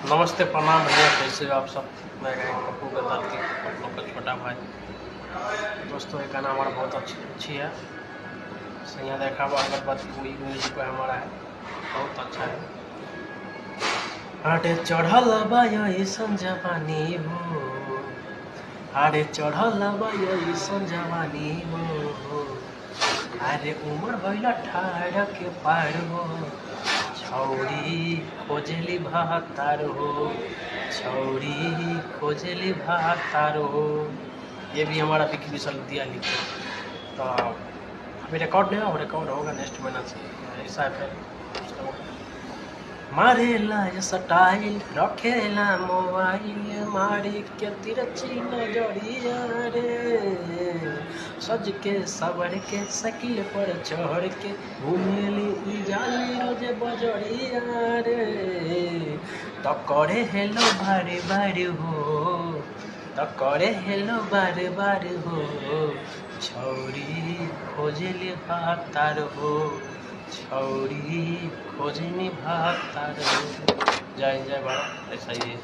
नमस्ते प्रणाम भैया, कैसे हो आप सब। मैं पप्पू के दाद की आप लोग का छोटा भाई। दोस्तों ये गाना हमारा बहुत अच्छी है। सैया देखा हुआ अगरबत्ती कोई म्यूजिक पे हमारा है, बहुत अच्छा है। हाटे चढ़ल बाई संजवानी हो, हाटे चढ़ल बाई संजवानी हो, अरे उमर भैला ठाड़ के पार हो, छौरी खोजली भातार हो, छौरी खोजली भातार हो। ये भी हमारा विकी विशाल दिया लिखे। तो अभी रिकॉर्ड नहीं हो, रिकॉर्ड होगा नेक्स्ट महीना से। ऐसा है फिर मारेला स्टाइल रखेला मोबाइल, मारी के तिरछी नजरिया रे, सज के सवर के साइकिल पर चढ़ के घूमेली ई जाली रोज बजरिया रे। तो करे हेलो बारे बारे हो, तो करे हेलो बारे बारे हो, छौरी खोजली भातार हो, छौरी खोजनी भातार हो। जय जय भारत। ऐसा ही है।